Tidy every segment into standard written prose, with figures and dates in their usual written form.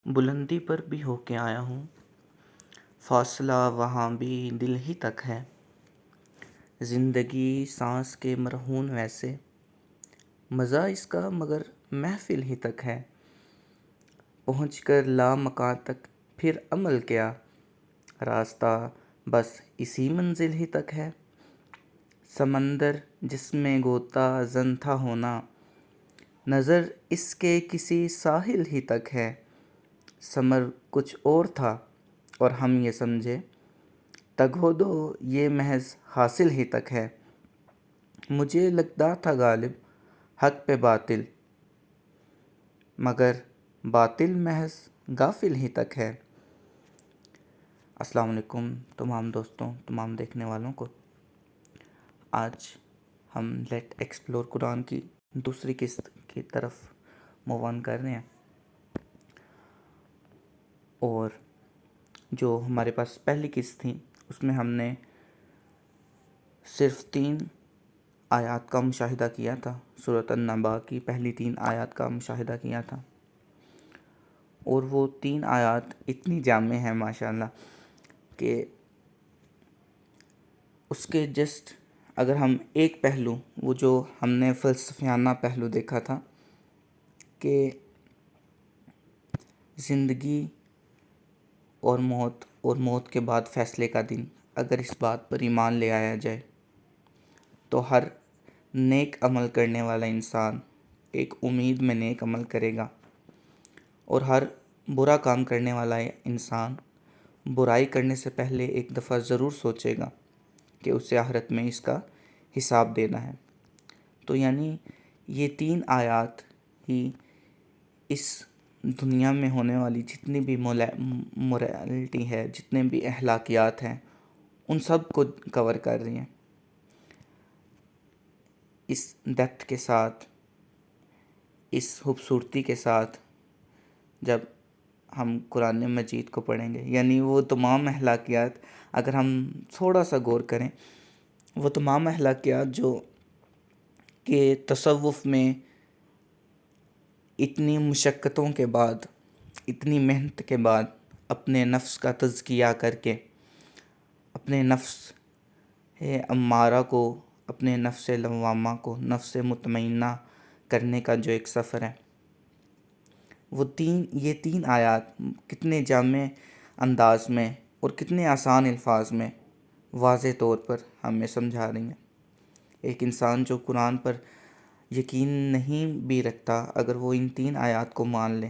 بلندی پر بھی ہو کے آیا ہوں، فاصلہ وہاں بھی دل ہی تک ہے۔ زندگی سانس کے مرہون ویسے، مزہ اس کا مگر محفل ہی تک ہے۔ پہنچ کر لامکاں تک پھر عمل کیا، راستہ بس اسی منزل ہی تک ہے۔ سمندر جس میں غوطہ زن تھا ہونا، نظر اس کے کسی ساحل ہی تک ہے۔ ثمر کچھ اور تھا اور ہم یہ سمجھے، تگ و دو یہ محض حاصل ہی تک ہے۔ مجھے لگتا تھا غالب حق پہ باطل، مگر باطل محض غافل ہی تک ہے۔ السلام علیکم تمام دوستوں، تمام دیکھنے والوں کو۔ آج ہم لیٹ ایکسپلور قرآن کی دوسری قسط کی طرف موو آن کر رہے ہیں، اور جو ہمارے پاس پہلی قسط تھی اس میں ہم نے صرف 3 آیات کا مشاہدہ کیا تھا۔ سورۃ النبأ کی پہلی 3 آیات کا مشاہدہ کیا تھا، اور وہ 3 آیات اتنی جامع ہیں ماشاءاللہ کہ اس کے جسٹ اگر ہم ایک پہلو، وہ جو ہم نے فلسفیانہ پہلو دیکھا تھا کہ زندگی اور موت کے بعد فیصلے کا دن، اگر اس بات پر ایمان لے آیا جائے تو ہر نیک عمل کرنے والا انسان ایک امید میں نیک عمل کرے گا، اور ہر برا کام کرنے والا انسان برائی کرنے سے پہلے ایک دفعہ ضرور سوچے گا کہ اسے آخرت میں اس کا حساب دینا ہے۔ تو یعنی یہ 3 آیات ہی اس دنیا میں ہونے والی جتنی بھی مورالٹی ہے، جتنے بھی اخلاقیات ہیں، ان سب کو کور کر رہی ہیں۔ اس ڈیپتھ کے ساتھ، اس خوبصورتی کے ساتھ جب ہم قرآن مجید کو پڑھیں گے، یعنی وہ تمام اخلاقیات، اگر ہم تھوڑا سا غور کریں، وہ تمام اخلاقیات جو کہ تصوف میں اتنی مشقتوں کے بعد، اتنی محنت کے بعد، اپنے نفس کا تزکیہ کر کے، اپنے نفس امارہ کو، اپنے نفس لوامہ کو نفس مطمئنہ کرنے کا جو ایک سفر ہے، یہ 3 آیات کتنے جامع انداز میں اور کتنے آسان الفاظ میں واضح طور پر ہمیں سمجھا رہی ہیں۔ ایک انسان جو قرآن پر یقین نہیں بھی رکھتا، اگر وہ ان 3 آیات کو مان لے،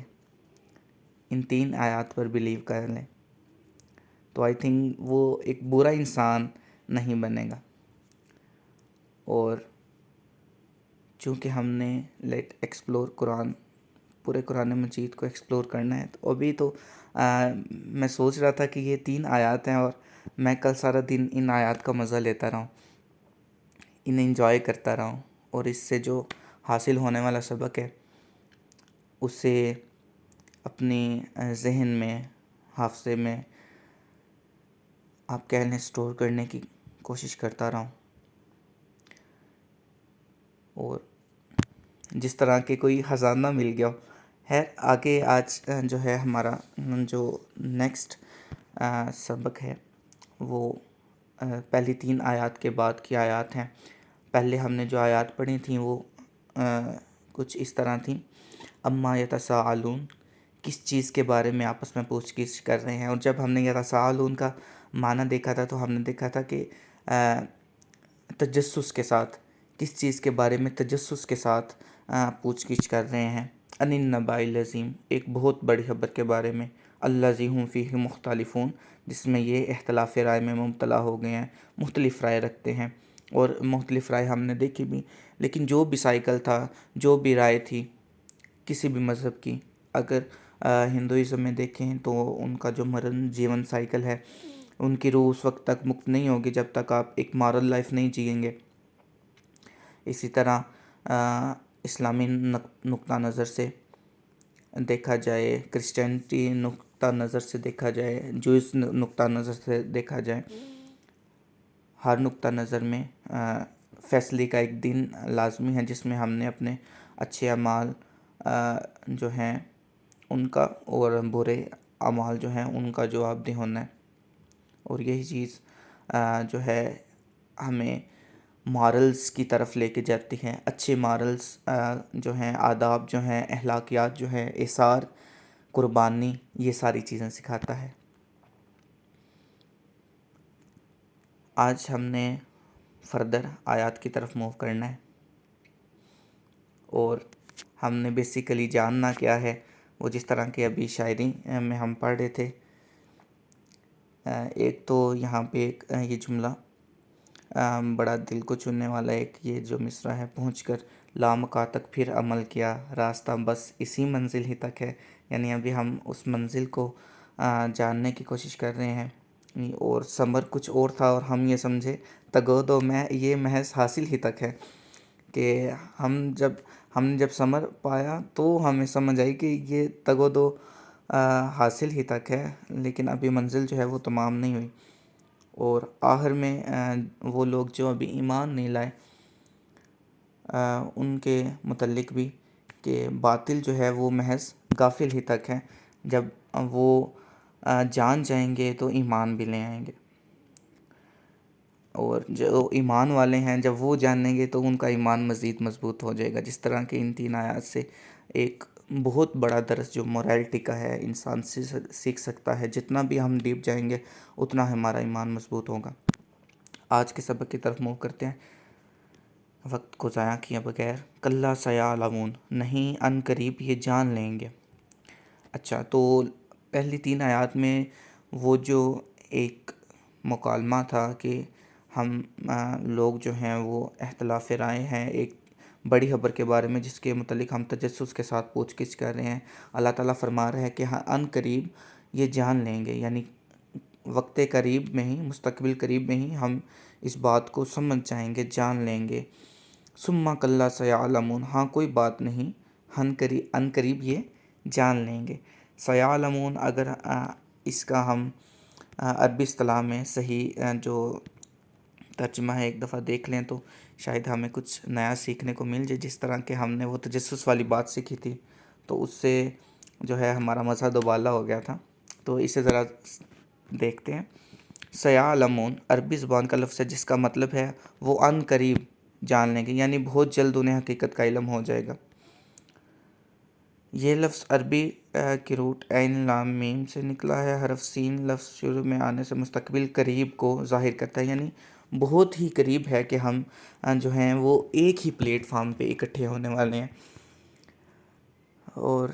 ان 3 آیات پر بلیو کر لے، تو آئی تھنک وہ ایک برا انسان نہیں بنے گا۔ اور چونکہ ہم نے لیٹ ایکسپلور قرآن، پورے قرآن مجید کو ایکسپلور کرنا ہے، تو ابھی تو میں سوچ رہا تھا کہ یہ 3 آیات ہیں اور میں کل سارا دن ان آیات کا مزہ لیتا رہا ہوں، انہیں انجوائے کرتا رہا ہوں، اور اس سے جو حاصل ہونے والا سبق ہے اسے اپنی ذہن میں، حافظے میں آپ کہہ لیں سٹور کرنے کی کوشش کرتا رہا ہوں، اور جس طرح کے کوئی خزانہ مل گیا ہو۔ آگے آج جو ہے ہمارا جو نیکسٹ سبق ہے وہ پہلی 3 آیات کے بعد کی آیات ہیں۔ پہلے ہم نے جو آیات پڑھی تھیں وہ کچھ اس طرح تھیں، اما یتساءلون، کس چیز کے بارے میں آپس میں پوچھ گچھ کر رہے ہیں۔ اور جب ہم نے یتساءلون کا معنی دیکھا تھا تو ہم نے دیکھا تھا کہ تجسس کے ساتھ، کس چیز کے بارے میں تجسس کے ساتھ پوچھ گچھ کر رہے ہیں۔ ان النباء العظیم، ایک بہت بڑی خبر کے بارے میں، الذی ھم فیہ مختلفون، جس میں یہ اختلاف رائے میں مبتلا ہو گئے ہیں، مختلف رائے رکھتے ہیں، اور مختلف رائے ہم نے دیکھی بھی، لیکن جو بھی سائیکل تھا، جو بھی رائے تھی کسی بھی مذہب کی، اگر ہندوازم میں دیکھیں تو ان کا جو مرن جیون سائیکل ہے، ان کی روح اس وقت تک مکت نہیں ہوگی جب تک آپ ایک مارل لائف نہیں جئیں گے۔ اسی طرح اسلامی نقطہ نظر سے دیکھا جائے، کرسچینٹی نقطہ نظر سے دیکھا جائے، جوئس نقطہ نظر سے دیکھا جائے، ہر نقطہ نظر میں فیصلے کا ایک دن لازمی ہے جس میں ہم نے اپنے اچھے اعمال جو ہیں ان کا اور برے اعمال جو ہیں ان کا جواب دہ ہونا ہے۔ اور یہی چیز جو ہے ہمیں مارلز کی طرف لے کے جاتی ہیں، اچھے مارلز جو ہیں، آداب جو ہیں، اخلاقیات جو ہیں، ایثار، قربانی، یہ ساری چیزیں سکھاتا ہے۔ آج ہم نے فردر آیات کی طرف موو کرنا ہے، اور ہم نے بیسیکلی جاننا کیا ہے، وہ جس طرح کہ ابھی شاعری میں ہم پڑھ رہے تھے۔ ایک تو یہاں پہ ایک یہ جملہ بڑا دل کو چننے والا، ایک یہ جو مصرع ہے، پہنچ کر لامکاں تک پھر عمل کیا، راستہ بس اسی منزل ہی تک ہے۔ یعنی ابھی ہم اس منزل کو جاننے کی کوشش کر رہے ہیں، اور ثمر کچھ اور تھا، اور ہم یہ سمجھے تگودو میں یہ محض حاصل ہی تک ہے، کہ ہم نے جب ثمر پایا تو ہمیں سمجھ آئی کہ یہ تگودو حاصل ہی تک ہے، لیکن ابھی منزل جو ہے وہ تمام نہیں ہوئی۔ اور آخر میں وہ لوگ جو ابھی ایمان نہیں لائے، ان کے متعلق بھی کہ باطل جو ہے وہ محض غافل ہی تک ہے، جب وہ جان جائیں گے تو ایمان بھی لے آئیں گے، اور جو ایمان والے ہیں جب وہ جانیں گے تو ان کا ایمان مزید مضبوط ہو جائے گا۔ جس طرح کہ ان 3 آیات سے ایک بہت بڑا درس جو موریلٹی کا ہے انسان سے سیکھ سکتا ہے، جتنا بھی ہم ڈیپ جائیں گے اتنا ہمارا ایمان مضبوط ہوگا۔ آج کے سبق کی طرف موو کرتے ہیں، وقت کو ضائع کیے بغیر۔ کلا سیعلمون، نہیں ان قریب یہ جان لیں گے۔ اچھا، تو پہلی 3 آیات میں وہ جو ایک مکالمہ تھا کہ ہم لوگ جو ہیں وہ اختلاف رائے ہیں ایک بڑی خبر کے بارے میں، جس کے متعلق ہم تجسس کے ساتھ پوچھ گچھ کر رہے ہیں۔ اللہ تعالیٰ فرما رہا ہے کہ ہاں ان قریب یہ جان لیں گے، یعنی وقت قریب میں ہی، مستقبل قریب میں ہی ہم اس بات کو سمجھ جائیں گے، جان لیں گے۔ ثم کلا سیعلمون، ہاں کوئی بات نہیں، ان قریب یہ جان لیں گے۔ سیعلمون اگر اس کا ہم عربی اصطلاح میں صحیح جو ترجمہ ہے ایک دفعہ دیکھ لیں تو شاید ہمیں کچھ نیا سیکھنے کو مل جائے۔ جس طرح کہ ہم نے وہ تجسس والی بات سیکھی تھی تو اس سے جو ہے ہمارا مزہ دوبالا ہو گیا تھا، تو اسے ذرا دیکھتے ہیں۔ سیعلمون عربی زبان کا لفظ ہے جس کا مطلب ہے وہ ان قریب جان لیں گے، یعنی بہت جلد انہیں حقیقت کا علم ہو جائے گا۔ یہ لفظ عربی کی روٹ عین لام میم سے نکلا ہے۔ حرف سین لفظ شروع میں آنے سے مستقبل قریب کو ظاہر کرتا ہے، یعنی بہت ہی قریب ہے کہ ہم جو ہیں وہ ایک ہی پلیٹ فارم پہ اکٹھے ہونے والے ہیں۔ اور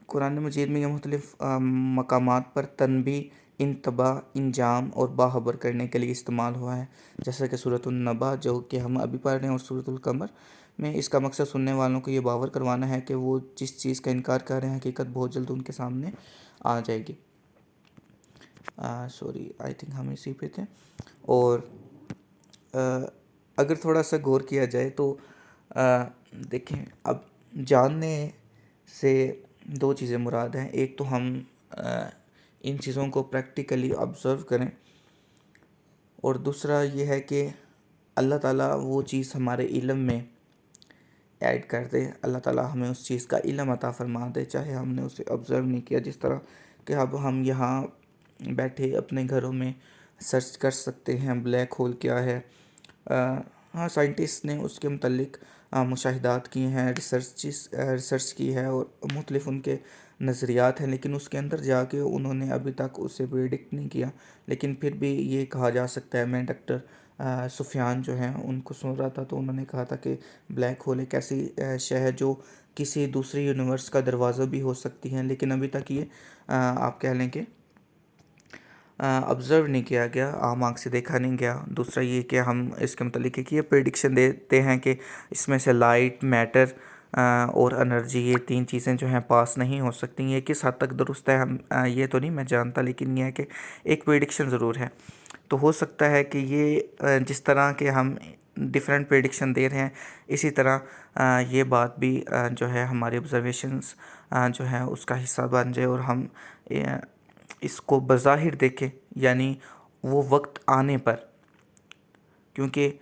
قرآن مجید میں یہ مختلف مقامات پر تنبیہ، انتباہ، انجام اور باخبر کرنے کے لیے استعمال ہوا ہے، جیسا کہ سورۃ النبا جو کہ ہم ابھی پڑھ رہے ہیں، اور سورۃ القمر میں۔ اس کا مقصد سننے والوں کو یہ باور کروانا ہے کہ وہ جس چیز کا انکار کر رہے ہیں حقیقت بہت جلد ان کے سامنے آ جائے گی۔ آئی تھنک ہم اسی پہ تھے۔ اور اگر تھوڑا سا غور کیا جائے تو دیکھیں، اب جاننے سے 2 چیزیں مراد ہیں۔ ایک تو ہم ان چیزوں کو پریکٹیکلی آبزرو کریں، اور دوسرا یہ ہے کہ اللہ تعالیٰ وہ چیز ہمارے علم میں ایڈ کر دے، اللہ تعالیٰ ہمیں اس چیز کا علم عطا فرما دے، چاہے ہم نے اسے آبزرو نہیں کیا۔ جس طرح کہ اب ہم یہاں بیٹھے اپنے گھروں میں سرچ کر سکتے ہیں بلیک ہول کیا ہے۔ ہاں، سائنٹسٹ نے اس کے متعلق مشاہدات کیے ہیں، ریسرچ کی ہے، اور مختلف ان کے نظریات ہیں، لیکن اس کے اندر جا کے انہوں نے ابھی تک اسے پریڈکٹ نہیں کیا۔ لیکن پھر بھی یہ کہا جا سکتا ہے، میں ڈاکٹر سفیان جو ہیں ان کو سن رہا تھا تو انہوں نے کہا تھا کہ بلیک ہول ایک ایسی شے ہے جو کسی دوسری یونیورس کا دروازہ بھی ہو سکتی ہیں، لیکن ابھی تک یہ آپ کہہ لیں کہ آبزرو نہیں کیا گیا، عام آنکھ سے دیکھا نہیں گیا۔ دوسرا یہ کہ ہم اس کے متعلق یہ پریڈکشن دیتے ہیں کہ اس میں سے لائٹ، میٹر اور انرجی، یہ 3 چیزیں جو ہیں پاس نہیں ہو سکتی۔ یہ کس حد تک درست ہے ہم یہ تو نہیں میں جانتا، لیکن یہ ہے کہ ایک پریڈکشن ضرور ہے۔ تو ہو سکتا ہے کہ یہ جس طرح کہ ہم ڈیفرنٹ پریڈکشن دے رہے ہیں، اسی طرح یہ بات بھی جو ہے ہماری آبزرویشنز جو ہیں اس کا حصہ بن جائے، اور ہم اس کو بظاہر دیکھیں، یعنی وہ وقت آنے پر، کیونکہ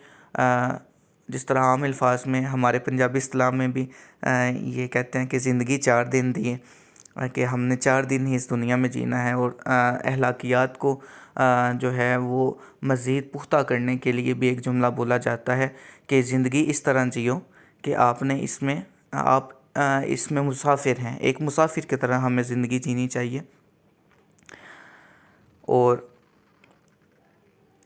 جس طرح عام الفاظ میں ہمارے پنجابی اصطلاح میں بھی یہ کہتے ہیں کہ زندگی 4 دن دی ہے، کہ ہم نے 4 دن ہی اس دنیا میں جینا ہے، اور اخلاقیات کو جو ہے وہ مزید پختہ کرنے کے لیے بھی ایک جملہ بولا جاتا ہے کہ زندگی اس طرح جیو کہ آپ اس میں مسافر ہیں، ایک مسافر کی طرح ہمیں زندگی جینی چاہیے۔ اور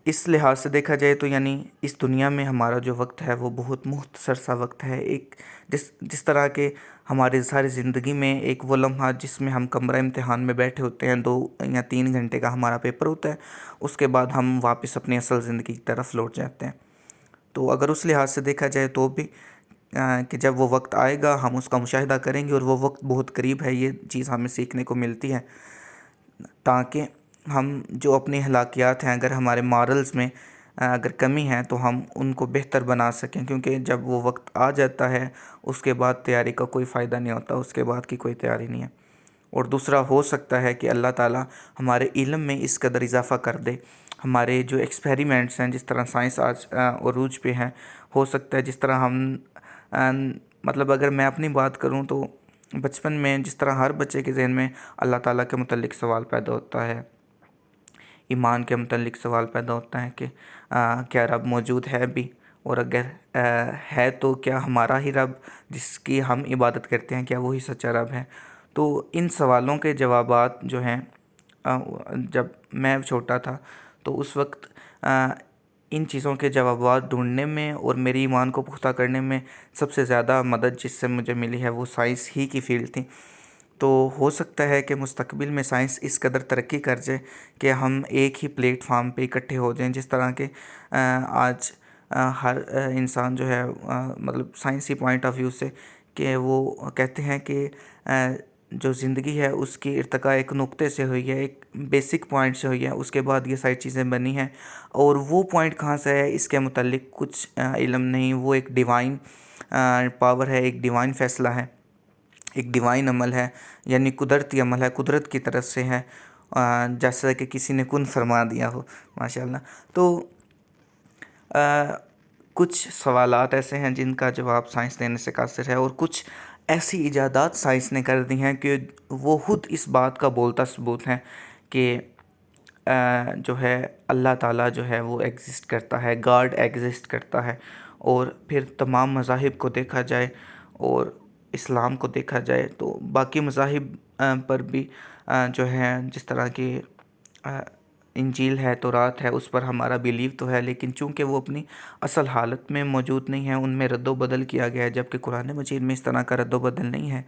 اس لحاظ سے دیکھا جائے تو یعنی اس دنیا میں ہمارا جو وقت ہے وہ بہت مختصر سا وقت ہے، ایک جس طرح کے ہماری ساری زندگی میں ایک وہ لمحہ جس میں ہم کمرہ امتحان میں بیٹھے ہوتے ہیں، 2 یا 3 گھنٹے کا ہمارا پیپر ہوتا ہے، اس کے بعد ہم واپس اپنی اصل زندگی کی طرف لوٹ جاتے ہیں۔ تو اگر اس لحاظ سے دیکھا جائے تو بھی کہ جب وہ وقت آئے گا ہم اس کا مشاہدہ کریں گے، اور وہ وقت بہت قریب ہے، یہ چیز ہمیں سیکھنے کو ملتی ہے، تاکہ ہم جو اپنی اخلاقیات ہیں، اگر ہمارے مارلز میں اگر کمی ہے تو ہم ان کو بہتر بنا سکیں، کیونکہ جب وہ وقت آ جاتا ہے اس کے بعد تیاری کا کوئی فائدہ نہیں ہوتا، اس کے بعد کی کوئی تیاری نہیں ہے۔ اور دوسرا ہو سکتا ہے کہ اللہ تعالیٰ ہمارے علم میں اس قدر اضافہ کر دے، ہمارے جو ایکسپیریمنٹس ہیں، جس طرح سائنس آج عروج پہ ہیں، ہو سکتا ہے جس طرح مطلب اگر میں اپنی بات کروں تو بچپن میں جس طرح ہر بچے کے ذہن میں اللہ تعالیٰ کے متعلق سوال پیدا ہوتا ہے، ایمان کے متعلق سوال پیدا ہوتا ہے کہ کیا رب موجود ہے بھی، اور اگر ہے تو کیا ہمارا ہی رب جس کی ہم عبادت کرتے ہیں کیا وہی سچا رب ہے؟ تو ان سوالوں کے جوابات جو ہیں جب میں چھوٹا تھا تو اس وقت ان چیزوں کے جوابات ڈھونڈنے میں اور میری ایمان کو پختہ کرنے میں سب سے زیادہ مدد جس سے مجھے ملی ہے وہ سائنس ہی کی فیلڈ تھی۔ تو ہو سکتا ہے کہ مستقبل میں سائنس اس قدر ترقی کر جائے کہ ہم ایک ہی پلیٹ فارم پہ اکٹھے ہو جائیں، جس طرح کہ آج ہر انسان جو ہے مطلب سائنسی پوائنٹ آف ویو سے کہ وہ کہتے ہیں کہ جو زندگی ہے اس کی ارتقاء ایک نقطے سے ہوئی ہے، ایک بیسک پوائنٹ سے ہوئی ہے، اس کے بعد یہ ساری چیزیں بنی ہیں، اور وہ پوائنٹ کہاں سے ہے اس کے متعلق کچھ علم نہیں، وہ ایک ڈیوائن پاور ہے، ایک ڈیوائن فیصلہ ہے، ایک ڈیوائن عمل ہے، یعنی قدرتی عمل ہے، قدرت کی طرف سے ہے، جیسا کہ کسی نے کن فرما دیا ہو، ماشاءاللہ۔ تو کچھ سوالات ایسے ہیں جن کا جواب سائنس دینے سے قاصر ہے، اور کچھ ایسی ایجادات سائنس نے کر دی ہیں کہ وہ خود اس بات کا بولتا ثبوت ہیں کہ جو ہے اللہ تعالیٰ جو ہے وہ ایگزسٹ کرتا ہے، گاڈ ایگزسٹ کرتا ہے۔ اور پھر تمام مذاہب کو دیکھا جائے اور اسلام کو دیکھا جائے تو باقی مذاہب پر بھی جو ہے جس طرح کی انجیل ہے، تورات ہے، اس پر ہمارا بیلیو تو ہے، لیکن چونکہ وہ اپنی اصل حالت میں موجود نہیں ہے، ان میں رد و بدل کیا گیا ہے، جبکہ قرآن مجید میں اس طرح کا رد و بدل نہیں ہے،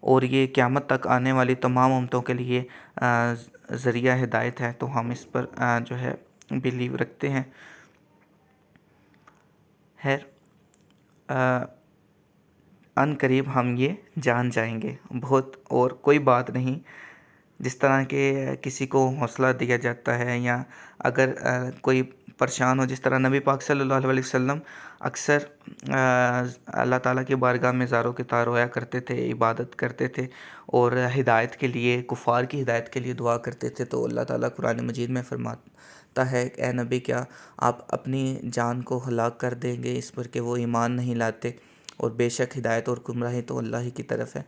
اور یہ قیامت تک آنے والی تمام امتوں کے لیے ذریعہ ہدایت ہے، تو ہم اس پر جو ہے بیلیو رکھتے ہیں۔ خیر ان قریب ہم یہ جان جائیں گے بہت، اور کوئی بات نہیں، جس طرح کہ کسی کو حوصلہ دیا جاتا ہے، یا اگر کوئی پریشان ہو، جس طرح نبی پاک صلی اللہ علیہ وسلم اکثر اللہ تعالیٰ کی بارگاہ میں زار و کتار رویا کرتے تھے، عبادت کرتے تھے، اور ہدایت کے لیے، کفار کی ہدایت کے لیے دعا کرتے تھے، تو اللہ تعالیٰ قرآن مجید میں فرماتا ہے کہ اے نبی کیا آپ اپنی جان کو ہلاک کر دیں گے اس پر کہ وہ ایمان نہیں لاتے، اور بے شک ہدایت اور گمراہی تو اللہ ہی کی طرف ہے۔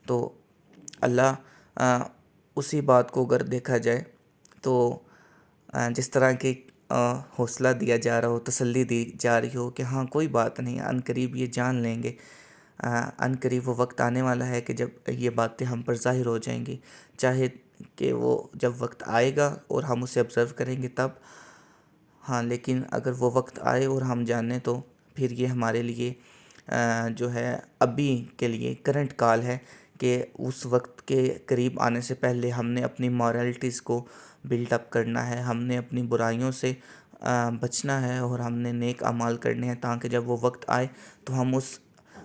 تو اللہ اسی بات کو اگر دیکھا جائے تو جس طرح کہ حوصلہ دیا جا رہا ہو، تسلی دی جا رہی ہو کہ ہاں کوئی بات نہیں، عن قریب یہ جان لیں گے، عن قریب وہ وقت آنے والا ہے کہ جب یہ باتیں ہم پر ظاہر ہو جائیں گی، چاہے کہ وہ جب وقت آئے گا اور ہم اسے آبزرو کریں گے تب، ہاں، لیکن اگر وہ وقت آئے اور ہم جانیں تو پھر یہ ہمارے لیے جو ہے ابھی کے لیے کرنٹ کال ہے کہ اس وقت کے قریب آنے سے پہلے ہم نے اپنی مورالٹیز کو بلڈ اپ کرنا ہے، ہم نے اپنی برائیوں سے بچنا ہے، اور ہم نے نیک اعمال کرنے ہیں، تاکہ جب وہ وقت آئے تو ہم اس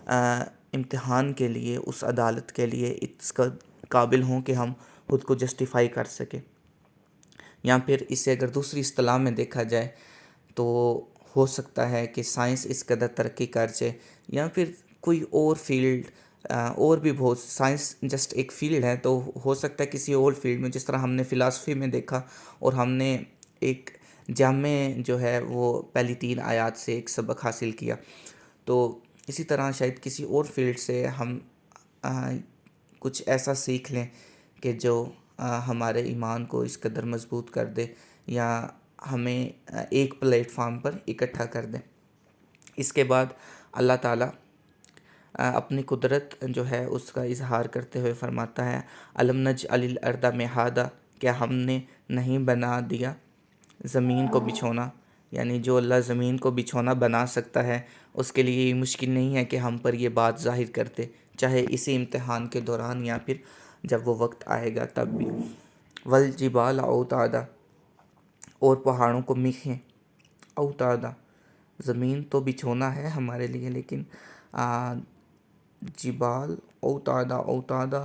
امتحان کے لیے، اس عدالت کے لیے اس کا قابل ہوں کہ ہم خود کو جسٹیفائی کر سکیں۔ یا پھر اسے اگر دوسری اصطلاح میں دیکھا جائے تو ہو سکتا ہے کہ سائنس اس قدر ترقی کر جائے، یا پھر کوئی اور فیلڈ، اور بھی بہت، سائنس جسٹ ایک فیلڈ ہے، تو ہو سکتا ہے کسی اور فیلڈ میں، جس طرح ہم نے فلاسفی میں دیکھا اور ہم نے ایک جامع جو ہے وہ پہلی 3 آیات سے ایک سبق حاصل کیا. تو اسی طرح شاید کسی اور فیلڈ سے ہم کچھ ایسا سیکھ لیں کہ جو ہمارے ایمان کو اس قدر مضبوط کر دے یا ہمیں ایک پلیٹ فارم پر اکٹھا کر دے. اس کے بعد اللہ تعالیٰ اپنی قدرت جو ہے اس کا اظہار کرتے ہوئے فرماتا ہے الم نجعل الارض مہادا، کیا ہم نے نہیں بنا دیا زمین کو بچھونا. یعنی جو اللہ زمین کو بچھونا بنا سکتا ہے اس کے لیے یہ مشکل نہیں ہے کہ ہم پر یہ بات ظاہر کرتے، چاہے اسی امتحان کے دوران یا پھر جب وہ وقت آئے گا تب بھی. والجبال اوتادا، اور پہاڑوں کو میخیں. اوتادا، زمین تو بچھونا ہے ہمارے لیے، لیکن جبال اوتادا، اوتادا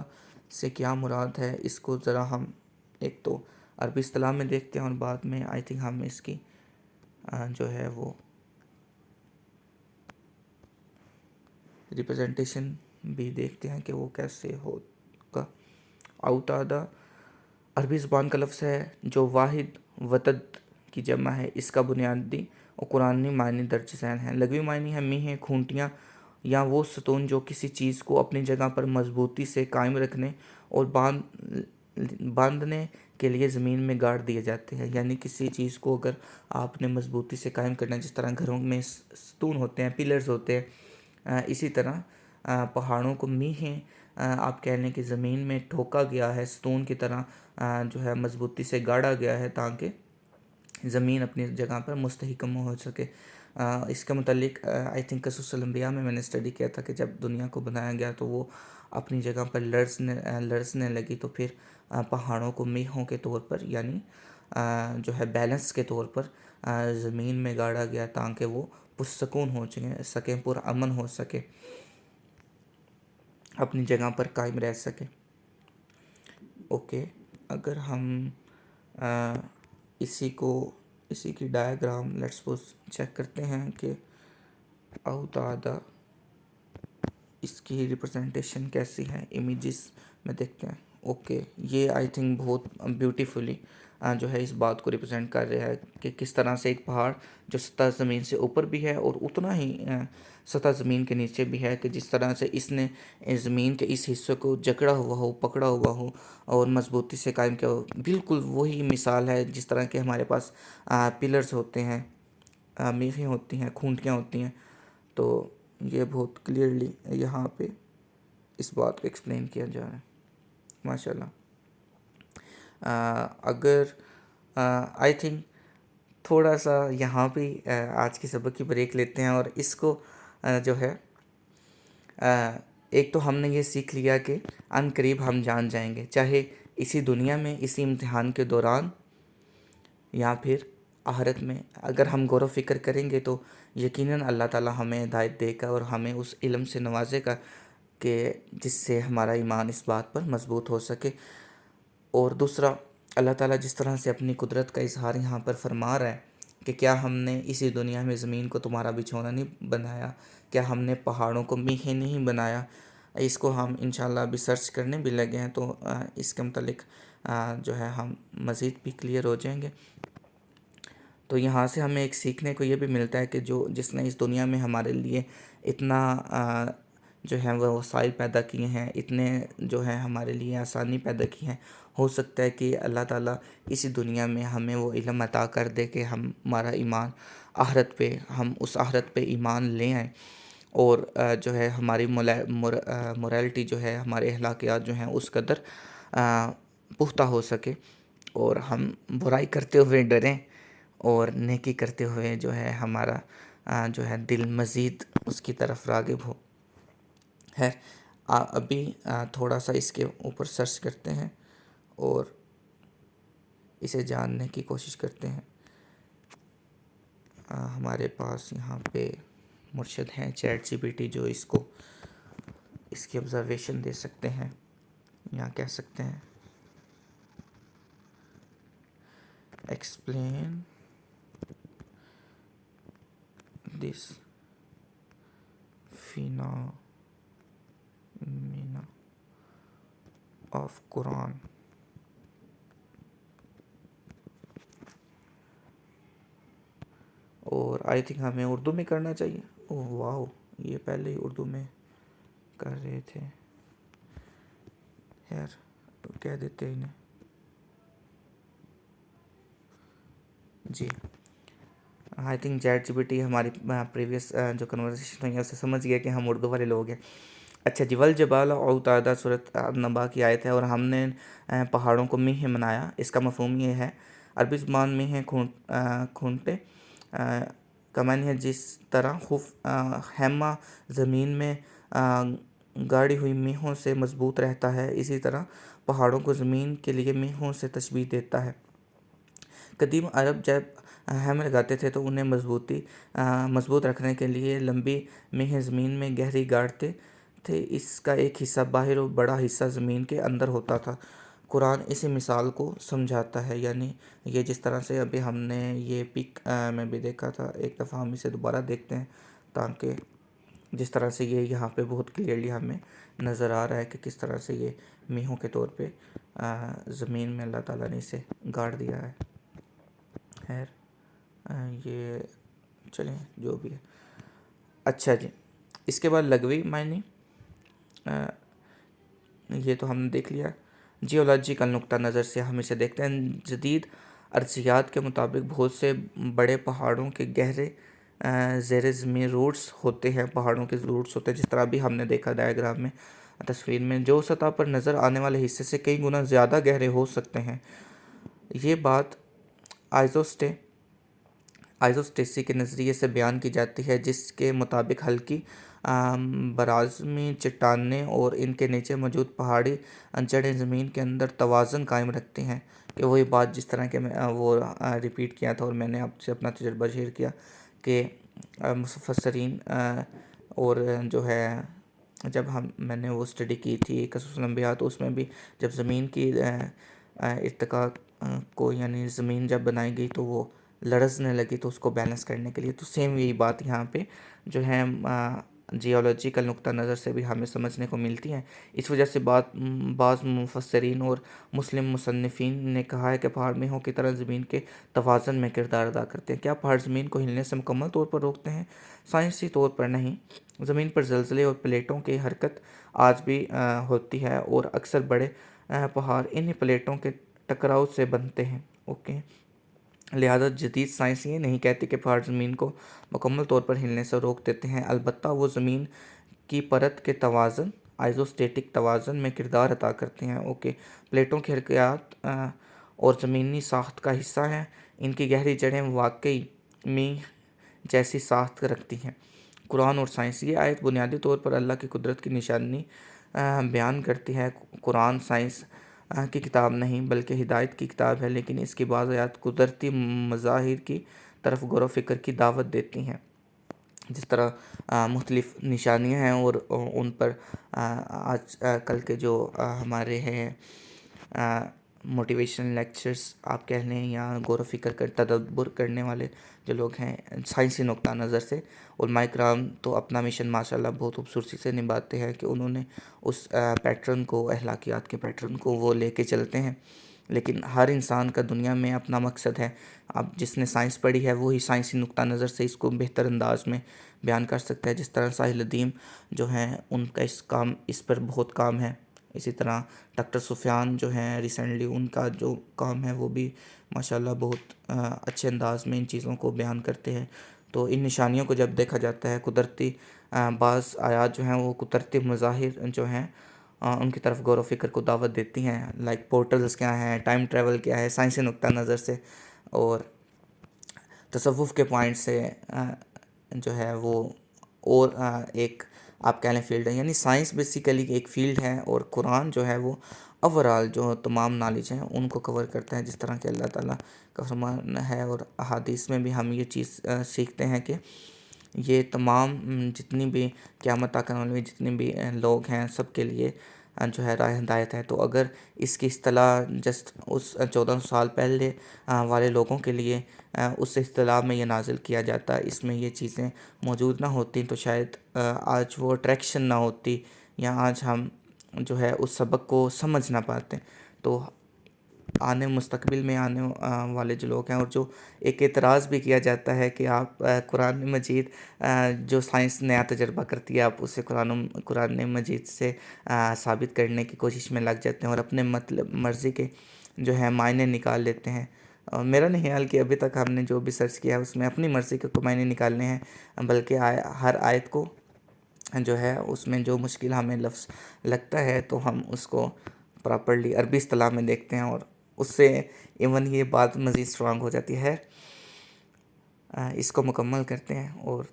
سے کیا مراد ہے اس کو ذرا ہم ایک تو عربی اصطلاح میں دیکھتے ہیں اور بعد میں آئی تھنک ہم اس کی جو ہے وہ ریپرزنٹیشن بھی دیکھتے ہیں کہ وہ کیسے ہوگا. اوتادا عربی زبان کا لفظ ہے جو واحد وتد کی جمع ہے. اس کا بنیادی اور قرآنی معنی درج ذیل ہیں. لغوی معنی ہے میخیں، کھونٹیاں یا وہ ستون جو کسی چیز کو اپنی جگہ پر مضبوطی سے قائم رکھنے اور باندھنے کے لیے زمین میں گاڑ دیے جاتے ہیں. یعنی کسی چیز کو اگر آپ نے مضبوطی سے قائم کرنا ہے، جس طرح گھروں میں ستون ہوتے ہیں، پلرز ہوتے ہیں، اسی طرح پہاڑوں کو میخیں آپ کہہ لیں کہ زمین میں ٹھوکا گیا ہے، ستون کی طرح جو ہے مضبوطی سے گاڑا گیا ہے تاکہ زمین اپنی جگہ پر مستحکم ہو سکے. اس کے متعلق آئی تھنک قصص الانبیاء میں نے اسٹڈی کیا تھا کہ جب دنیا کو بنایا گیا تو وہ اپنی جگہ پر لرزنے لگی، تو پھر پہاڑوں کو میخوں کے طور پر یعنی جو ہے بیلنس کے طور پر زمین میں گاڑا گیا تاکہ وہ پرسکون ہو سکیں، پرامن ہو سکے، اپنی جگہ پر قائم رہ سکے. اوکے، اگر ہم اسی کی ڈائیگرام لیٹس سپوز چیک کرتے ہیں کہ اوتادا اس کی ریپرزنٹیشن کیسی ہے، امیجز میں دیکھتے ہیں. اوکے، یہ آئی تھنک بہت بیوٹیفلی جو ہے اس بات کو ریپرزینٹ کر رہا ہے کہ کس طرح سے ایک پہاڑ جو سطح زمین سے اوپر بھی ہے اور اتنا ہی سطح زمین کے نیچے بھی ہے، کہ جس طرح سے اس نے زمین کے اس حصے کو جکڑا ہوا ہو، پکڑا ہوا ہو اور مضبوطی سے قائم کیا ہو. بالکل وہی مثال ہے جس طرح کہ ہمارے پاس پلرز ہوتے ہیں، میخیں ہوتی ہیں، کھونٹیاں ہوتی ہیں. تو یہ بہت کلیئرلی یہاں پہ اس بات کو ایکسپلین کیا جا رہا ہے. ماشاء اللہ. اگر آئی تھنک تھوڑا سا یہاں پہ آج کی سبق کی بریک لیتے ہیں اور اس کو جو ہے ایک تو ہم نے یہ سیکھ لیا کہ عن قریب ہم جان جائیں گے، چاہے اسی دنیا میں اسی امتحان کے دوران یا پھر آخرت میں. اگر ہم غور و فکر کریں گے تو یقیناً اللہ تعالیٰ ہمیں ہدایت دے گا اور ہمیں اس علم سے نوازے گا کہ جس سے ہمارا ایمان اس بات پر مضبوط ہو سکے. اور دوسرا، اللہ تعالیٰ جس طرح سے اپنی قدرت کا اظہار یہاں پر فرما رہا ہے کہ کیا ہم نے اسی دنیا میں زمین کو تمہارا بچھونا نہیں بنایا، کیا ہم نے پہاڑوں کو میخیں نہیں بنایا. اس کو ہم انشاءاللہ ابھی سرچ کرنے بھی لگے ہیں، تو اس کے متعلق جو ہے ہم مزید بھی کلیئر ہو جائیں گے. تو یہاں سے ہمیں ایک سیکھنے کو یہ بھی ملتا ہے کہ جس نے اس دنیا میں ہمارے لیے اتنا جو ہے وہ وسائل پیدا کیے ہیں، اتنے جو ہے ہمارے لیے آسانی پیدا کی ہیں، ہو سکتا ہے کہ اللہ تعالیٰ اسی دنیا میں ہمیں وہ علم عطا کر دے کہ ہمارا ایمان آخرت پہ، ہم اس آخرت پہ ایمان لے آئیں اور جو ہے ہماری مورالٹی جو ہے، ہمارے اخلاقیات جو ہیں اس قدر پختہ ہو سکے اور ہم برائی کرتے ہوئے ڈریں اور نیکی کرتے ہوئے جو ہے ہمارا جو ہے دل مزید اس کی طرف راغب ہو. ابھی تھوڑا سا اس کے اوپر سرچ کرتے ہیں اور اسے جاننے کی کوشش کرتے ہیں. ہمارے پاس یہاں پہ مرشد ہیں چیٹ جی پی ٹی جو اس کی آبزرویشن دے سکتے ہیں یا کہہ سکتے ہیں explain this phenomena of Quran. I think ہمیں اردو میں کرنا چاہیے. اوہ واو، یہ پہلے ہی اردو میں کر رہے تھے. خیر کہہ دیتے انہیں. جی I think Chat G P T ہماری پریویس جو کنورسیشن ہوئی ہے اسے سمجھ گیا کہ ہم اردو والے لوگ ہیں. اچھا جی، والجبال اوتادا صورت نبا کی آیت ہے، اور ہم نے پہاڑوں کو میہ بنایا. اس کا مفہوم یہ ہے، عربی زبان میں ہے کھونٹے کا معنی ہے جس طرح خیمہ زمین میں گاڑی ہوئی میخوں سے مضبوط رہتا ہے، اسی طرح پہاڑوں کو زمین کے لیے میخوں سے تشبیہ دیتا ہے. قدیم عرب جب خیمے لگاتے تھے تو انہیں مضبوط رکھنے کے لیے لمبی میخیں زمین میں گہری گاڑتے تھے. اس کا ایک حصہ باہر اور بڑا حصہ زمین کے اندر ہوتا تھا. قرآن اسی مثال کو سمجھاتا ہے، یعنی یہ جس طرح سے ابھی ہم نے یہ پک میں بھی دیکھا تھا. ایک دفعہ ہم اسے دوبارہ دیکھتے ہیں تاکہ جس طرح سے یہ یہاں پہ بہت کلیئرلی ہمیں نظر آ رہا ہے کہ کس طرح سے یہ میخوں کے طور پہ زمین میں اللہ تعالیٰ نے اسے گاڑ دیا ہے. خیر یہ چلیں جو بھی ہے. اچھا جی، اس کے بعد لغوی معنی یہ تو ہم نے دیکھ لیا. جیولوجیکل نقطہ نظر سے ہم اسے دیکھتے ہیں. جدید ارضیات کے مطابق بہت سے بڑے پہاڑوں کے گہرے زیر زمین روٹس ہوتے ہیں. پہاڑوں کے روٹس ہوتے ہیں جس طرح بھی ہم نے دیکھا ڈائیگرام میں، تصویر میں، جو سطح پر نظر آنے والے حصے سے کئی گنا زیادہ گہرے ہو سکتے ہیں. یہ بات آئزوسٹیسی کے نظریے سے بیان کی جاتی ہے، جس کے مطابق ہلکی براعظمی چٹانیں اور ان کے نیچے موجود پہاڑی جڑیں زمین کے اندر توازن قائم رکھتی ہیں. کہ وہی بات جس طرح کہ میں وہ ریپیٹ کیا تھا اور میں نے آپ سے اپنا تجربہ شیئر کیا کہ مفسرین اور جو ہے جب میں نے وہ اسٹڈی کی تھی قصص الانبیاء، تو اس میں بھی جب زمین کی ارتقاء کو یعنی زمین جب بنائی گئی تو وہ لرزنے لگی، تو اس کو بیلنس کرنے کے لیے تو سیم یہی بات یہاں پہ جو ہے جیولوجیکل نقطہ نظر سے بھی ہمیں سمجھنے کو ملتی ہیں. اس وجہ سے بعض مفسرین اور مسلم مصنفین نے کہا ہے کہ پہاڑ میخوں کی طرح زمین کے توازن میں کردار ادا کرتے ہیں. کیا پہاڑ زمین کو ہلنے سے مکمل طور پر روکتے ہیں؟ سائنسی طور پر نہیں. زمین پر زلزلے اور پلیٹوں کی حرکت آج بھی ہوتی ہے، اور اکثر بڑے پہاڑ انہی پلیٹوں کے ٹکراؤ سے بنتے ہیں. اوکے، لہذا جدید سائنس یہ نہیں کہتی کہ پہاڑ زمین کو مکمل طور پر ہلنے سے روک دیتے ہیں، البتہ وہ زمین کی پرت کے توازن آئزوسٹیٹک توازن میں کردار ادا کرتے ہیں. اوکے، پلیٹوں کی حرکیات اور زمینی ساخت کا حصہ ہیں. ان کی گہری جڑیں واقعی میخ جیسی ساخت رکھتی ہیں. قرآن اور سائنس. یہ آیت بنیادی طور پر اللہ کی قدرت کی نشانی بیان کرتی ہے. قرآن سائنس کی کتاب نہیں بلکہ ہدایت کی کتاب ہے، لیکن اس کی بعض آیات قدرتی مظاہر کی طرف غور و فکر کی دعوت دیتی ہیں. جس طرح مختلف نشانیاں ہیں اور ان پر آج کل کے جو ہمارے ہیں موٹیویشن لیکچرز آپ کہہ لیں یا غور و فکر تدبر کرنے والے جو لوگ ہیں سائنسی نقطہ نظر سے، علماء کرام تو اپنا مشن ماشاءاللہ بہت خوبصورتی سے نبھاتے ہیں کہ انہوں نے اس پیٹرن کو، اخلاقیات کے پیٹرن کو وہ لے کے چلتے ہیں. لیکن ہر انسان کا دنیا میں اپنا مقصد ہے. اب جس نے سائنس پڑھی ہے وہی سائنسی نقطہ نظر سے اس کو بہتر انداز میں بیان کر سکتا ہے. جس طرح ساحل ادیم جو ہیں ان کا اس پر بہت کام ہے. اسی طرح ڈاکٹر سفیان جو ہیں ریسنٹلی ان کا جو کام ہے وہ بھی ماشاءاللہ بہت اچھے انداز میں ان چیزوں کو بیان کرتے ہیں. تو ان نشانیوں کو جب دیکھا جاتا ہے، قدرتی بعض آیات جو ہیں وہ قدرتی مظاہر جو ہیں ان کی طرف غور و فکر کو دعوت دیتی ہیں. لائک پورٹلز کیا ہیں، ٹائم ٹریول کیا ہے، سائنسی نقطہ نظر سے اور تصوف کے پوائنٹ سے جو ہے وہ اور ایک آپ کہہ لیں فیلڈ ہے. یعنی سائنس بیسیکلی ایک فیلڈ ہے اور قرآن جو ہے وہ اوورال جو تمام نالج ہیں ان کو کور کرتا ہے. جس طرح کہ اللہ تعالیٰ کا فرمان ہے اور احادیث میں بھی ہم یہ چیز سیکھتے ہیں کہ یہ تمام جتنی بھی قیامت تک آنے والی جتنے بھی لوگ ہیں سب کے لیے جو ہے راہ ہدایت ہے. تو اگر اس کی اصطلاح جسٹ اس 1400 سال پہلے والے لوگوں کے لیے اس اصطلاح میں یہ نازل کیا جاتا، اس میں یہ چیزیں موجود نہ ہوتی تو شاید آج وہ اٹریکشن نہ ہوتی یا آج ہم جو ہے اس سبق کو سمجھ نہ پاتے. تو مستقبل میں آنے والے جو لوگ ہیں، اور جو ایک اعتراض بھی کیا جاتا ہے کہ آپ قرآن مجید جو سائنس نیا تجربہ کرتی ہے آپ اسے قرآن مجید سے ثابت کرنے کی کوشش میں لگ جاتے ہیں اور اپنے مرضی کے جو ہے معنی نکال لیتے ہیں. اور میرا نہیں خیال کہ ابھی تک ہم نے جو بھی سرچ کیا ہے اس میں اپنی مرضی کے معنی نکالنے ہیں، بلکہ ہر آیت کو جو ہے اس میں جو مشکل ہمیں لفظ لگتا ہے تو ہم اس کو پراپرلی عربی اصطلاح میں دیکھتے ہیں، اور اس سے ایون یہ بات مزید اسٹرانگ ہو جاتی ہے. اس کو مکمل کرتے ہیں، اور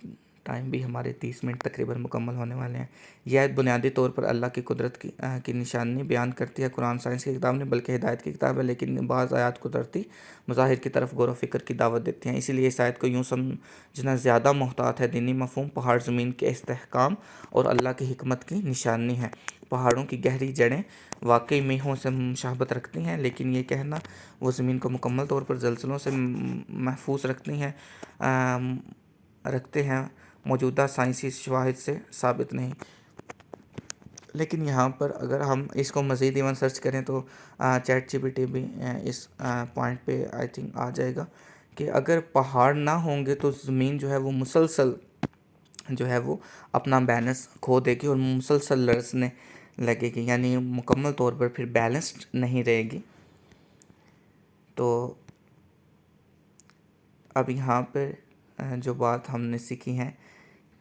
ٹائم بھی ہمارے 30 منٹ تقریباً مکمل ہونے والے ہیں. یہ آیت بنیادی طور پر اللہ کی قدرت کی نشانی بیان کرتی ہے. قرآن سائنس کی کتاب نہیں بلکہ ہدایت کی کتاب ہے، لیکن بعض آیات قدرتی مظاہر کی طرف غور و فکر کی دعوت دیتی ہیں. اسی لیے اس آیت کو یوں سمجھنا زیادہ محتاط ہے. دینی مفہوم پہاڑ زمین کے استحکام اور اللہ کی حکمت کی نشانی ہے. پہاڑوں کی گہری جڑیں واقعی میخوں سے مشابہت رکھتی ہیں، لیکن یہ کہنا وہ زمین کو مکمل طور پر زلزلوں سے محفوظ رکھتے ہیں موجودہ سائنسی شواہد سے ثابت نہیں. لیکن یہاں پر اگر ہم اس کو مزید ایون سرچ کریں تو چیٹ جی پی ٹی بھی اس پوائنٹ پہ آئی تھنک آ جائے گا کہ اگر پہاڑ نہ ہوں گے تو زمین جو ہے وہ مسلسل جو ہے وہ اپنا بیلنس کھو دے گی اور مسلسل لرزنے لگے گی، یعنی مکمل طور پر پھر بیلنسڈ نہیں رہے گی. تو اب یہاں پہ جو بات ہم نے سیکھی ہے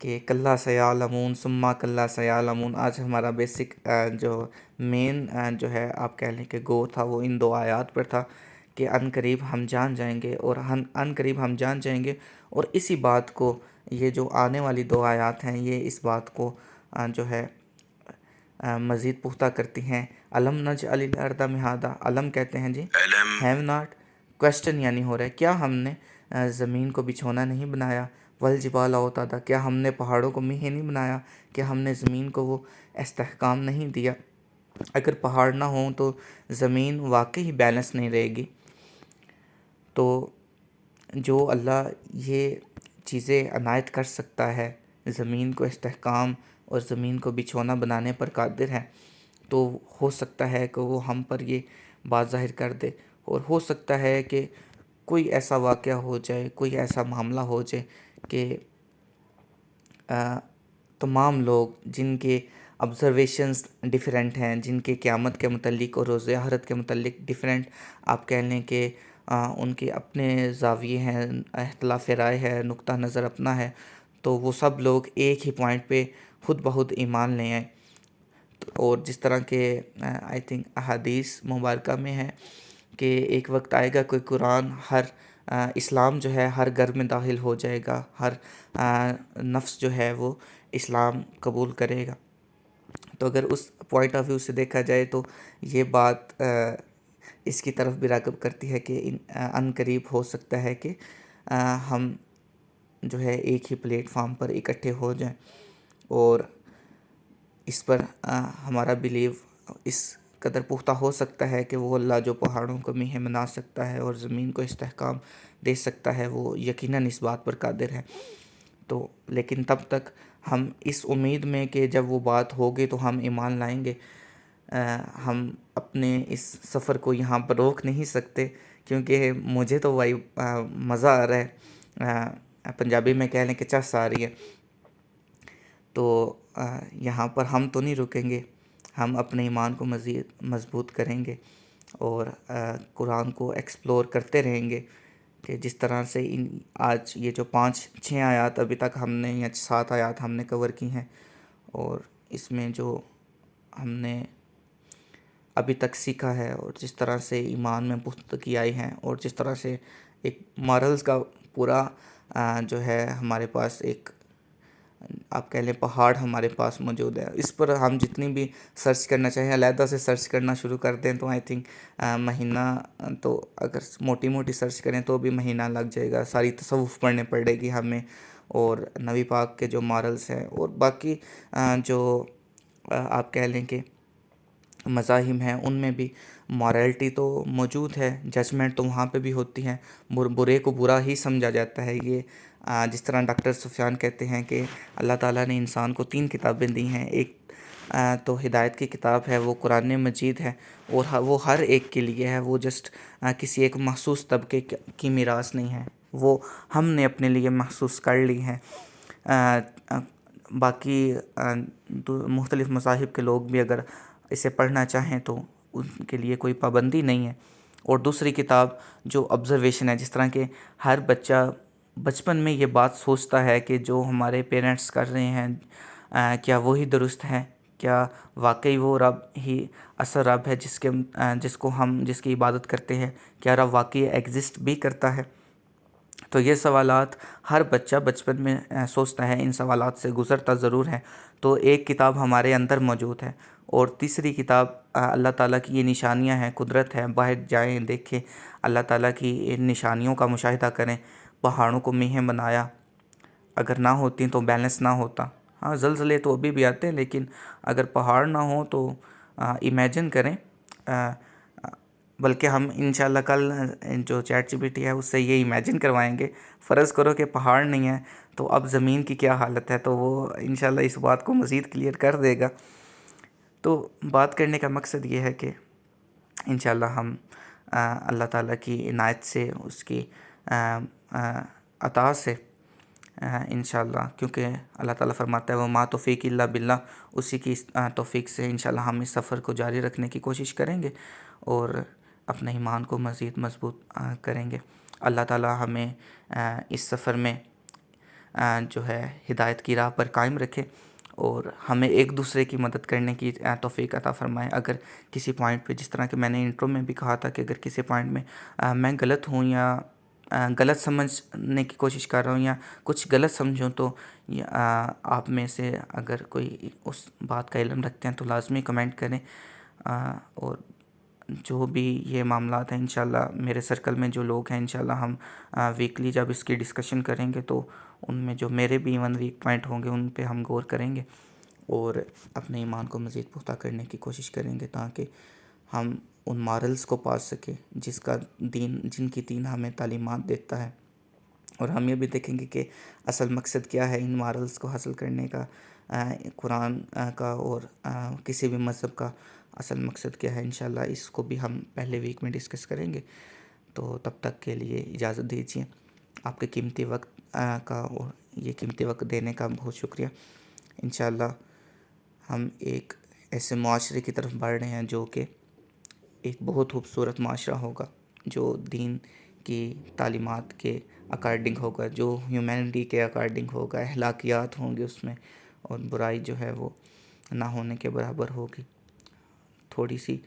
کہ کلا سیعلمون ثم کلا سیعلمون، آج ہمارا بیسک جو مین جو ہے آپ کہہ لیں کہ گو تھا وہ ان 2 آیات پر تھا کہ ان قریب ہم جان جائیں گے، اور ان قریب ہم جان جائیں گے. اور اسی بات کو یہ جو آنے والی 2 آیات ہیں یہ اس بات کو جو ہے مزید پختہ کرتی ہیں. علم نجعل الارض مہادا، علم کہتے ہیں جی ہیو ناٹ، کویسچن یعنی ہو رہا ہے کیا ہم نے زمین کو بچھونا نہیں بنایا، والجبال اوتادا، کیا ہم نے پہاڑوں کو میخیں نہیں بنایا، کیا ہم نے زمین کو وہ استحکام نہیں دیا. اگر پہاڑ نہ ہوں تو زمین واقعی بیلنس نہیں رہے گی. تو جو اللہ یہ چیزیں عنایت کر سکتا ہے، زمین کو استحکام اور زمین کو بچھونا بنانے پر قادر ہے، تو ہو سکتا ہے کہ وہ ہم پر یہ بات ظاہر کر دے. اور ہو سکتا ہے کہ کوئی ایسا واقعہ ہو جائے، کوئی ایسا معاملہ ہو جائے کہ تمام لوگ جن کے آبزرویشنز ڈیفرنٹ ہیں، جن کے قیامت کے متعلق اور روز آخرت کے متعلق ڈیفرنٹ آپ کہہ لیں کہ ان کے اپنے زاویے ہیں، اختلاف رائے ہے، نقطہ نظر اپنا ہے، تو وہ سب لوگ ایک ہی پوائنٹ پہ خود بخود ایمان لے آئیں. اور جس طرح کہ آئی تھنک احادیث مبارکہ میں ہے کہ ایک وقت آئے گا کوئی قرآن اسلام جو ہے ہر گھر میں داخل ہو جائے گا، ہر نفس جو ہے وہ اسلام قبول کرے گا. تو اگر اس پوائنٹ آف ویو سے دیکھا جائے تو یہ بات اس کی طرف بھی راغب کرتی ہے کہ ان قریب ہو سکتا ہے کہ ہم جو ہے ایک ہی پلیٹ فارم پر اکٹھے ہو جائیں. اور اس پر ہمارا بیلیو اس قدر پختہ ہو سکتا ہے کہ وہ اللہ جو پہاڑوں کو میخیں بنا سکتا ہے اور زمین کو استحکام دے سکتا ہے وہ یقیناً اس بات پر قادر ہے. تو لیکن تب تک ہم اس امید میں کہ جب وہ بات ہوگی تو ہم ایمان لائیں گے، ہم اپنے اس سفر کو یہاں پر روک نہیں سکتے، کیونکہ مجھے تو وہی مزہ آ رہا ہے، پنجابی میں کہہ لیں کہ چس آ رہی ہے. تو یہاں پر ہم تو نہیں رکیں گے، ہم اپنے ایمان کو مزید مضبوط کریں گے اور قرآن کو ایکسپلور کرتے رہیں گے کہ جس طرح سے آج یہ جو 5-6 آیات ابھی تک ہم نے یا 7 آیات ہم نے کور کی ہیں، اور اس میں جو ہم نے ابھی تک سیکھا ہے اور جس طرح سے ایمان میں پختگی آئی ہیں اور جس طرح سے ایک مارلز کا پورا جو ہے ہمارے پاس ایک آپ کہہ لیں پہاڑ ہمارے پاس موجود ہے. اس پر ہم جتنی بھی سرچ کرنا چاہیں، علیحدہ سے سرچ کرنا شروع کر دیں تو آئی تھنک مہینہ، تو اگر موٹی موٹی سرچ کریں تو بھی مہینہ لگ جائے گا. ساری تصوف پڑھنے پڑے گی ہمیں، اور نبی پاک کے جو مارلز ہیں اور باقی جو آپ کہہ لیں کہ مذاہب ہیں ان میں بھی مورالٹی تو موجود ہے، ججمنٹ تو وہاں پہ بھی ہوتی ہیں، برے کو برا ہی سمجھا جاتا ہے. یہ جس طرح ڈاکٹر سفیان کہتے ہیں کہ اللہ تعالیٰ نے انسان کو 3 کتابیں دی ہیں، ایک تو ہدایت کی کتاب ہے وہ قرآن مجید ہے، اور وہ ہر ایک کے لیے ہے، وہ جسٹ کسی ایک مخصوص طبقے کی میراث نہیں ہے، وہ ہم نے اپنے لیے محسوس کر لی ہے۔ باقی مختلف مذاہب کے لوگ بھی اگر اسے پڑھنا چاہیں تو ان کے لیے کوئی پابندی نہیں ہے۔ اور دوسری کتاب جو آبزرویشن ہے، جس طرح کہ ہر بچہ بچپن میں یہ بات سوچتا ہے کہ جو ہمارے پیرنٹس کر رہے ہیں کیا وہی درست ہے، کیا واقعی وہ رب ہی اصل رب ہے جس کی عبادت کرتے ہیں، کیا رب واقعی ایگزسٹ بھی کرتا ہے۔ تو یہ سوالات ہر بچہ بچپن میں سوچتا ہے، ان سوالات سے گزرتا ضرور ہے۔ تو ایک کتاب ہمارے اندر موجود ہے، اور تیسری کتاب اللہ تعالیٰ کی یہ نشانیاں ہیں، قدرت ہے، باہر جائیں دیکھیں اللہ تعالیٰ کی ان نشانیوں کا مشاہدہ کریں۔ پہاڑوں کو میخیں بنایا، اگر نہ ہوتی تو بیلنس نہ ہوتا۔ ہاں زلزلے تو ابھی بھی آتے ہیں، لیکن اگر پہاڑ نہ ہوں تو امیجن کریں۔ بلکہ ہم انشاءاللہ کل جو چیٹ جی پی ٹی ہے اس سے یہ امیجن کروائیں گے، فرض کرو کہ پہاڑ نہیں ہے تو اب زمین کی کیا حالت ہے، تو وہ انشاءاللہ اس بات کو مزید کلیئر کر دے گا۔ تو بات کرنے کا مقصد یہ ہے کہ انشاءاللہ ہم اللہ تعالیٰ کی عنایت سے، اس کی عطا سے انشاءاللہ، کیونکہ اللہ تعالیٰ فرماتا ہے وَمَا تَوْفِیقِی إِلَّا بِاللَّهِ، اسی کی توفیق سے انشاءاللہ ہم اس سفر کو جاری رکھنے کی کوشش کریں گے اور اپنے ایمان کو مزید مضبوط کریں گے۔ اللہ تعالیٰ ہمیں اس سفر میں جو ہے ہدایت کی راہ پر قائم رکھے، اور ہمیں ایک دوسرے کی مدد کرنے کی توفیق عطا فرمائے۔ اگر کسی پوائنٹ پہ، جس طرح کہ میں نے انٹرو میں بھی کہا تھا، کہ اگر کسی پوائنٹ میں میں غلط ہوں یا غلط سمجھنے کی کوشش کر رہا ہوں یا کچھ غلط سمجھوں، تو آپ میں سے اگر کوئی اس بات کا علم رکھتے ہیں تو لازمی کمنٹ کریں۔ اور جو بھی یہ معاملات ہیں انشاءاللہ میرے سرکل میں جو لوگ ہیں، انشاءاللہ ہم ویکلی جب اس کی ڈسکشن کریں گے تو ان میں جو میرے بھی ایون ویک پوائنٹ ہوں گے ان پہ ہم غور کریں گے، اور اپنے ایمان کو مزید پختہ کرنے کی کوشش کریں گے، تاکہ ہم ان مارلز کو پا سکیں جن کی دین ہمیں تعلیمات دیتا ہے۔ اور ہم یہ بھی دیکھیں گے کہ اصل مقصد کیا ہے ان مارلز کو حاصل کرنے کا، قرآن کا اور کسی بھی مذہب کا اصل مقصد کیا ہے۔ انشاءاللہ اس کو بھی ہم پہلے ویک میں ڈسکس کریں گے۔ تو تب تک کے لیے اجازت دیجیے۔ آپ کے قیمتی وقت کا اور یہ قیمتی وقت دینے کا بہت شکریہ۔ انشاءاللہ ہم ایک ایسے معاشرے کی طرف بڑھ رہے ہیں جو کہ ایک بہت خوبصورت معاشرہ ہوگا، جو دین کی تعلیمات کے اکارڈنگ ہوگا، جو ہیومینٹی کے اکارڈنگ ہوگا، اخلاقیات ہوں گے اس میں، اور برائی جو ہے وہ نہ ہونے کے برابر ہوگی۔ تھوڑی سی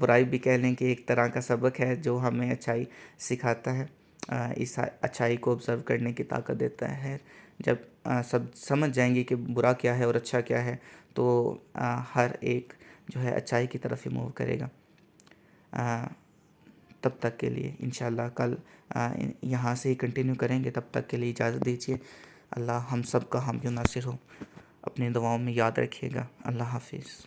برائی بھی کہہ لیں کہ ایک طرح کا سبق ہے جو ہمیں اچھائی سکھاتا ہے، اس اچھائی کو آبزرو کرنے کی طاقت دیتا ہے۔ جب سب سمجھ جائیں گے کہ برا کیا ہے اور اچھا کیا ہے، تو ہر ایک جو ہے اچھائی کی طرف ہی موو کرے گا۔ تب تک کے لیے انشاءاللہ کل یہاں سے ہی کنٹینیو کریں گے۔ تب تک کے لیے اجازت دیجیے۔ اللہ ہم سب کا حامی و ناصر ہو۔ اپنی دعاؤں میں یاد رکھیے گا۔ اللہ حافظ۔